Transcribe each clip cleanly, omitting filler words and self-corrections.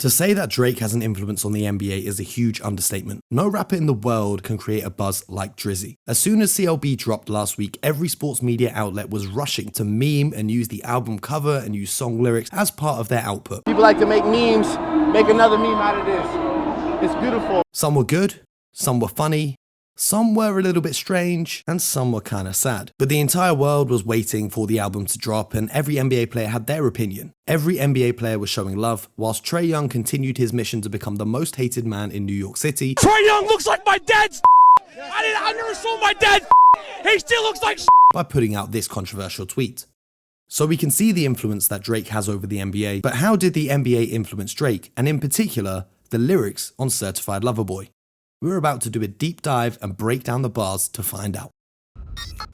To say that Drake has an influence on the NBA is a huge understatement. No rapper in the world can create a buzz like Drizzy. As soon as CLB dropped last week, every sports media outlet was rushing to meme and use the album cover and use song lyrics as part of their output. People like to make memes, make another meme out of this. It's beautiful. Some were good, some were funny, some were a little bit strange, and some were kinda sad. But the entire world was waiting for the album to drop, and every NBA player had their opinion. Every NBA player was showing love, whilst Trae Young continued his mission to become the most hated man in New York City. Trae Young looks like my dad's I never saw my dad He still looks like by putting out this controversial tweet. So we can see the influence that Drake has over the NBA, but how did the NBA influence Drake, and in particular, the lyrics on Certified Lover Boy? We're about to do a deep dive and break down the bars to find out.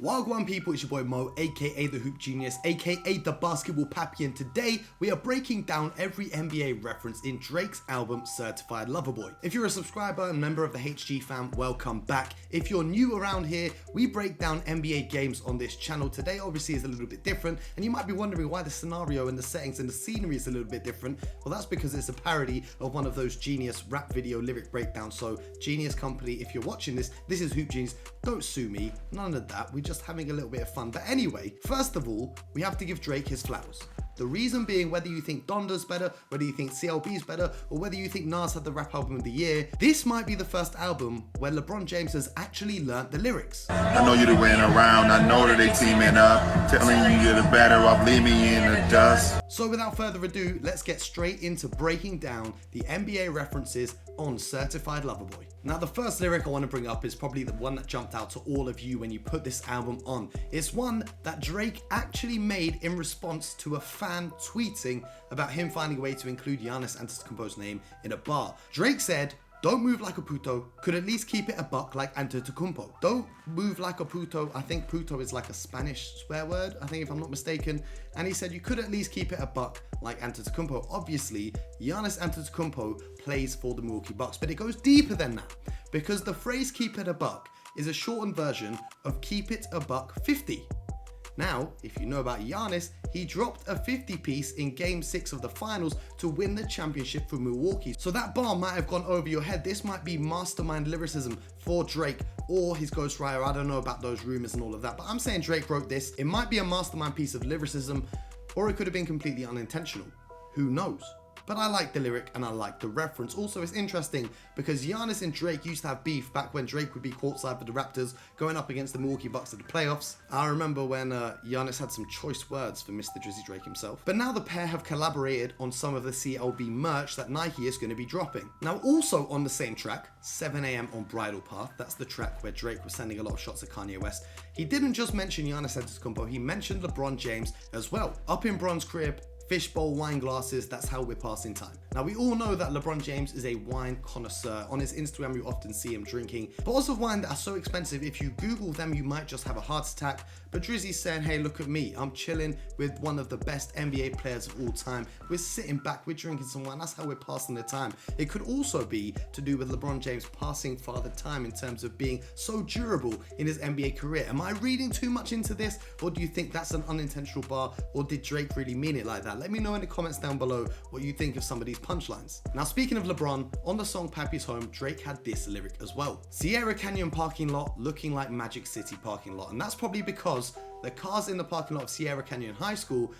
Wagwan people, it's your boy Mo, aka the Hoop Genius, aka the Basketball Papi, and today we are breaking down every NBA reference in Drake's album Certified Lover Boy. If you're a subscriber and member of the HG fam, welcome back. If you're new around here, we break down NBA games on this channel. Today obviously is a little bit different, and you might be wondering why the scenario and the settings and the scenery is a little bit different. Well, that's because it's a parody of one of those Genius rap video lyric breakdowns. So Genius Company, if you're watching this is Hoop Genius. Don't sue me, none of that. We're just having a little bit of fun. But anyway, first of all, we have to give Drake his flowers. The reason being, whether you think Donda's better, whether you think CLB's better, or whether you think Nas had the rap album of the year, this might be the first album where LeBron James has actually learnt the lyrics. I know you the win around, I know that they teaming up, telling you you're the better off, leave me in the dust. So without further ado, let's get straight into breaking down the NBA references on Certified Lover Boy. Now the first lyric I want to bring up is probably the one that jumped out to all of you when you put this album on. It's one that Drake actually made in response to a fan tweeting about him finding a way to include Giannis Antetokounmpo's name in a bar. Drake said, "Don't move like a puto, could at least keep it a buck like Antetokounmpo." Don't move like a puto, I think puto is like a Spanish swear word, I think if I'm not mistaken. And he said you could at least keep it a buck like Antetokounmpo. Obviously, Giannis Antetokounmpo plays for the Milwaukee Bucks, but it goes deeper than that. Because the phrase keep it a buck is a shortened version of keep it a buck 50. Now, if you know about Giannis, he dropped a 50 piece in game 6 of the finals to win the championship for Milwaukee. So that bar might have gone over your head. This might be mastermind lyricism for Drake or his ghostwriter. I don't know about those rumors and all of that, but I'm saying Drake wrote this. It might be a mastermind piece of lyricism, or it could have been completely unintentional. Who knows? But I like the lyric and I like the reference. Also, it's interesting because Giannis and Drake used to have beef back when Drake would be courtside for the Raptors going up against the Milwaukee Bucks at the playoffs. I remember when Giannis had some choice words for Mr. Drizzy Drake himself. But now the pair have collaborated on some of the CLB merch that Nike is going to be dropping. Now also on the same track, 7 AM on Bridle Path, that's the track where Drake was sending a lot of shots at Kanye West. He didn't just mention Giannis Antetokounmpo, he mentioned LeBron James as well. Up in Bron's crib, fishbowl wine glasses, that's how we're passing time. Now we all know that LeBron James is a wine connoisseur. On his Instagram you often see him drinking bottles of wine that are so expensive if you Google them you might just have a heart attack. But Drizzy's saying, hey, look at me, I'm chilling with one of the best NBA players of all time. We're sitting back, we're drinking some wine, that's how we're passing the time. It could also be to do with LeBron James passing father time in terms of being so durable in his NBA career. Am I reading too much into this, or do you think that's an unintentional bar, or did Drake really mean it like that? Let me know in the comments down below what you think of some of these punchlines. Now speaking of LeBron, on the song Papi's Home, Drake had this lyric as well. Sierra Canyon parking lot looking like Magic City parking lot. And that's probably because the cars in the parking lot of Sierra Canyon High School,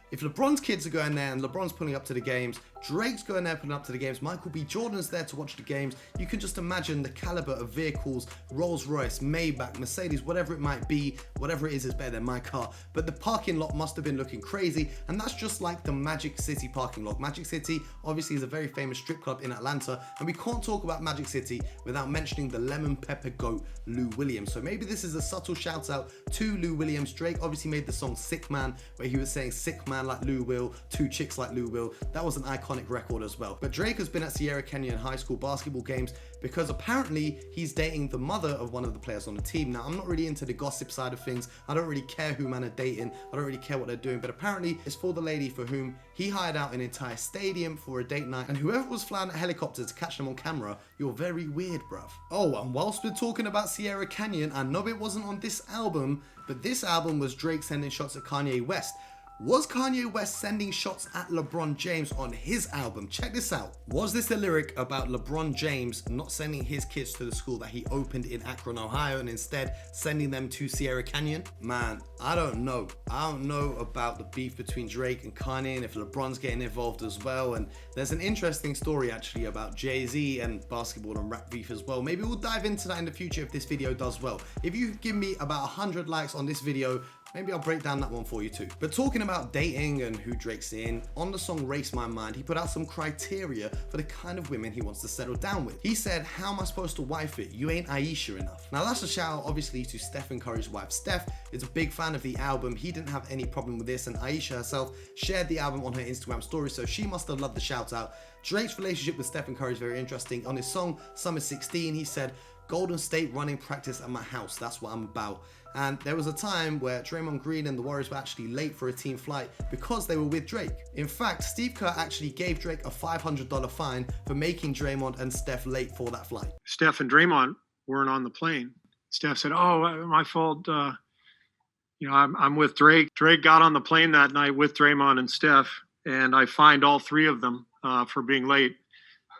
if LeBron's kids are going there and LeBron's pulling up to the games, Drake's going there pulling up to the games, Michael B. Jordan's there to watch the games, you can just imagine the caliber of vehicles, Rolls Royce, Maybach, Mercedes, whatever it might be, whatever it is better than my car. But the parking lot must have been looking crazy, and that's just like the Magic City parking lot. Magic City obviously is a very famous strip club in Atlanta, and we can't talk about Magic City without mentioning the lemon pepper goat, Lou Williams. So maybe this is a subtle shout out to Lou Williams. Drake obviously made the song Sick Man, where he was saying sick man like Lou Will, two chicks like Lou Will. That was an iconic record as well. But Drake has been at Sierra Canyon High School basketball games because apparently he's dating the mother of one of the players on the team. Now, I'm not really into the gossip side of things. I don't really care who man are dating. I don't really care what they're doing. But apparently it's for the lady for whom he hired out an entire stadium for a date night. And whoever was flying a helicopter to catch them on camera, you're very weird, bruv. Oh, and whilst we're talking about Sierra Canyon, I know it wasn't on this album, but this album was Drake sending shots at Kanye West. Was Kanye West sending shots at LeBron James on his album? Check this out. Was this a lyric about LeBron James not sending his kids to the school that he opened in Akron, Ohio, and instead sending them to Sierra Canyon? Man, I don't know. I don't know about the beef between Drake and Kanye and if LeBron's getting involved as well. And there's an interesting story actually about Jay-Z and basketball and rap beef as well. Maybe we'll dive into that in the future if this video does well. If you give me about 100 likes on this video, maybe I'll break down that one for you too. But talking about dating and who Drake's in, on the song Race My Mind, he put out some criteria for the kind of women he wants to settle down with. He said, how am I supposed to wife it? You ain't Aisha enough. Now that's a shout out obviously to Stephen Curry's wife. Steph is a big fan of the album. He didn't have any problem with this, and Aisha herself shared the album on her Instagram story, so she must have loved the shout out. Drake's relationship with Stephen Curry is very interesting. On his song Summer 16, he said, Golden State running practice at my house, that's what I'm about. And there was a time where Draymond Green and the Warriors were actually late for a team flight because they were with Drake. In fact, Steve Kerr actually gave Drake a $500 fine for making Draymond and Steph late for that flight. Steph and Draymond weren't on the plane. Steph said, oh, my fault. I'm with Drake. Drake got on the plane that night with Draymond and Steph, and I fined all three of them for being late.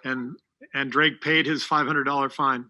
And Drake paid his $500 fine.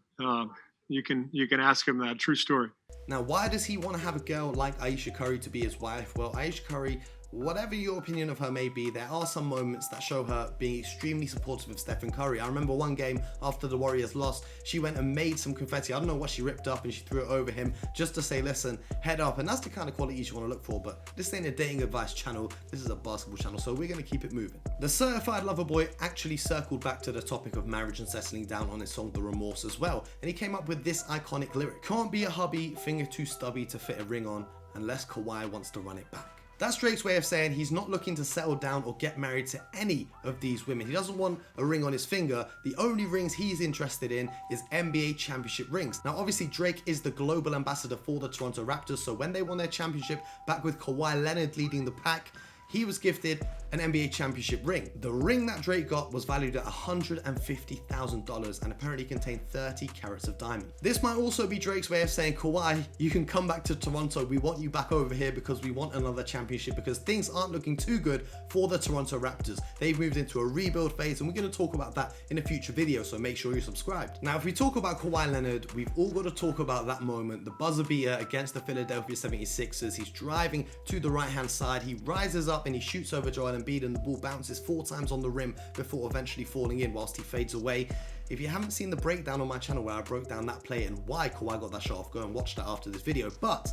You can ask him that. True story. Now, why does he want to have a girl like Aisha Curry to be his wife? Well, Aisha Curry, whatever your opinion of her may be, there are some moments that show her being extremely supportive of Stephen Curry. I remember one game after the Warriors lost, she went and made some confetti. I don't know what she ripped up, and she threw it over him just to say, listen, head up. And that's the kind of qualities you want to look for. But this ain't a dating advice channel. This is a basketball channel, so we're going to keep it moving. The Certified Lover Boy actually circled back to the topic of marriage and settling down on his song The Remorse as well. And he came up with this iconic lyric. Can't be a hubby, finger too stubby to fit a ring on, unless Kawhi wants to run it back. That's Drake's way of saying he's not looking to settle down or get married to any of these women. He doesn't want a ring on his finger. The only rings he's interested in is NBA championship rings. Now, obviously, Drake is the global ambassador for the Toronto Raptors, so when they won their championship back with Kawhi Leonard leading the pack, he was gifted an NBA championship ring. The ring that Drake got was valued at $150,000 and apparently contained 30 carats of diamond. This might also be Drake's way of saying, Kawhi, you can come back to Toronto. We want you back over here because we want another championship, because things aren't looking too good for the Toronto Raptors. They've moved into a rebuild phase, and we're going to talk about that in a future video, so make sure you're subscribed. Now, if we talk about Kawhi Leonard, we've all got to talk about that moment, the buzzer beater against the Philadelphia 76ers. He's driving to the right-hand side. He rises up and he shoots over Joel Embiid, and the ball bounces 4 times on the rim before eventually falling in whilst he fades away. If you haven't seen the breakdown on my channel where I broke down that play and why Kawhi got that shot off, go and watch that after this video. But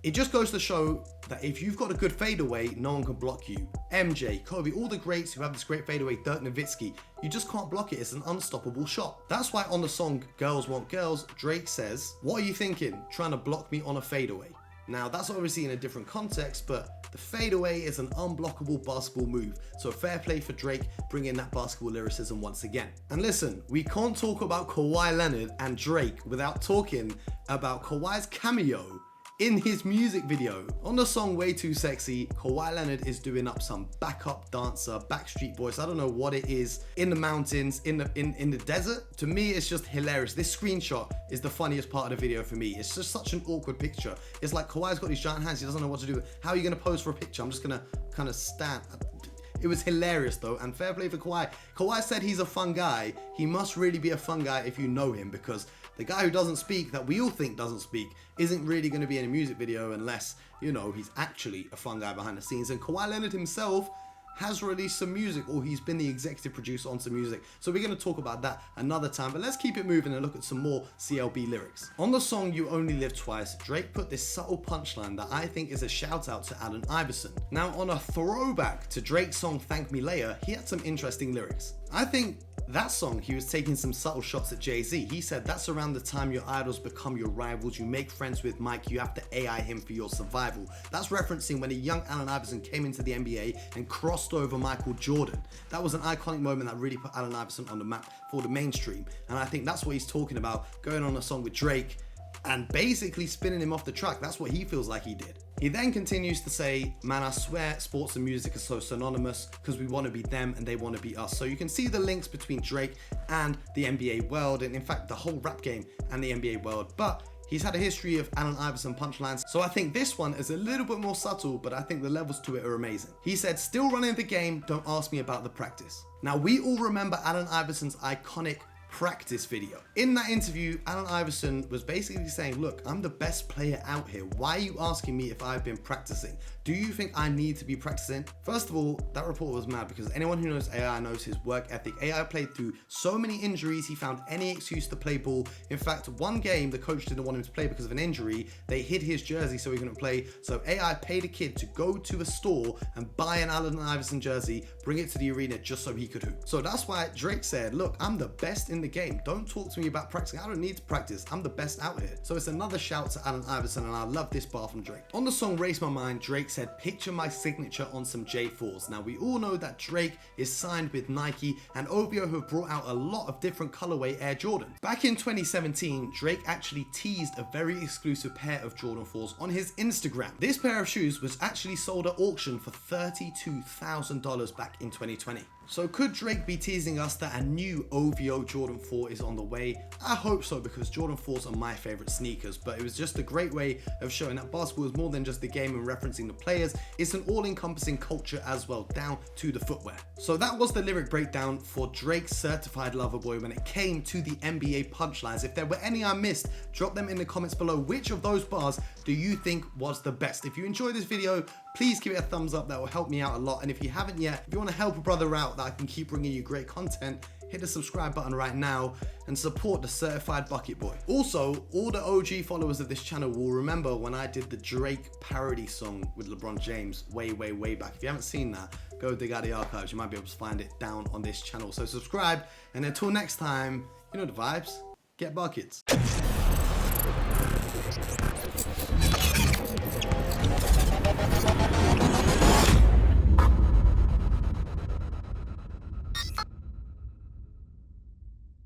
it just goes to show that if you've got a good fadeaway, no one can block you. MJ, Kobe, all the greats who have this great fadeaway, Dirk Nowitzki, you just can't block it. It's an unstoppable shot. That's why on the song Girls Want Girls, Drake says, what are you thinking? Trying to block me on a fadeaway? Now, that's obviously in a different context, but the fadeaway is an unblockable basketball move. So fair play for Drake bringing that basketball lyricism once again. And listen, we can't talk about Kawhi Leonard and Drake without talking about Kawhi's cameo in his music video. On the song Way Too Sexy, Kawhi Leonard is doing up some backup dancer, Backstreet Boys, I don't know what it is, in the mountains, in the desert. To me, it's just hilarious. This screenshot is the funniest part of the video for me. It's just such an awkward picture. It's like Kawhi's got these giant hands, he doesn't know what to do. How are you gonna pose for a picture? I'm just gonna kind of stand. It was hilarious though, and fair play for Kawhi. Kawhi said he's a fun guy. He must really be a fun guy if you know him, because the guy who doesn't speak, that we all think doesn't speak, isn't really going to be in a music video unless, you know, he's actually a fun guy behind the scenes. And Kawhi Leonard himself has released some music, or he's been the executive producer on some music. So we're going to talk about that another time, but let's keep it moving and look at some more CLB lyrics. On the song You Only Live Twice, Drake put this subtle punchline that I think is a shout out to Allen Iverson. Now, on a throwback to Drake's song Thank Me Later, he had some interesting lyrics. I think that song, he was taking some subtle shots at Jay-Z. He said, that's around the time your idols become your rivals. You make friends with Mike, you have to AI him for your survival. That's referencing when a young Allen Iverson came into the NBA and crossed over Michael Jordan. That was an iconic moment that really put Allen Iverson on the map for the mainstream. And I think that's what he's talking about, going on a song with Drake and basically spinning him off the track. That's what he feels like he did. He then continues to say, man, I swear sports and music are so synonymous because we want to be them and they want to be us. So you can see the links between Drake and the NBA world, and in fact the whole rap game and the NBA world. But He's had a history of Allen Iverson punchlines, so I think this one is a little bit more subtle, but I think the levels to it are amazing. He said, "Still running the game, don't ask me about the practice." Now, we all remember Allen Iverson's iconic practice video. In that interview, Allen Iverson was basically saying, look, I'm the best player out here. Why are you asking me if I've been practicing? Do you think I need to be practicing? First of all, that report was mad because anyone who knows AI knows his work ethic. AI played through so many injuries, he found any excuse to play ball. In fact, one game, the coach didn't want him to play because of an injury. They hid his jersey so he couldn't play. So AI paid a kid to go to a store and buy an Allen Iverson jersey, bring it to the arena just so he could hoop. So that's why Drake said, look, I'm the best in the game. Don't talk to me about practicing. I don't need to practice. I'm the best out here. So it's another shout to Allen Iverson, and I love this bar from Drake. On the song Race My Mind, Drake said, "Picture my signature on some J4s." Now, we all know that Drake is signed with Nike, and OVO have brought out a lot of different colorway Air Jordans. Back in 2017, Drake actually teased a very exclusive pair of Jordan 4s on his Instagram. This pair of shoes was actually sold at auction for $32,000 back in 2020. So could Drake be teasing us that a new OVO Jordan 4 is on the way? I hope so, because Jordan 4s are my favorite sneakers, but it was just a great way of showing that basketball is more than just the game and referencing the players. It's an all-encompassing culture as well, down to the footwear. So that was the lyric breakdown for Drake's Certified Lover Boy when it came to the NBA punchlines. If there were any I missed, drop them in the comments below. Which of those bars do you think was the best? If you enjoyed this video, please give it a thumbs up. That will help me out a lot. And if you haven't yet, if you want to help a brother out that I can keep bringing you great content, hit the subscribe button right now and support the Certified Bucket Boy. Also, all the OG followers of this channel will remember when I did the Drake parody song with LeBron James way back. If you haven't seen that, go dig out the archives. You might be able to find it down on this channel. So subscribe, and until next time, you know the vibes. Get buckets.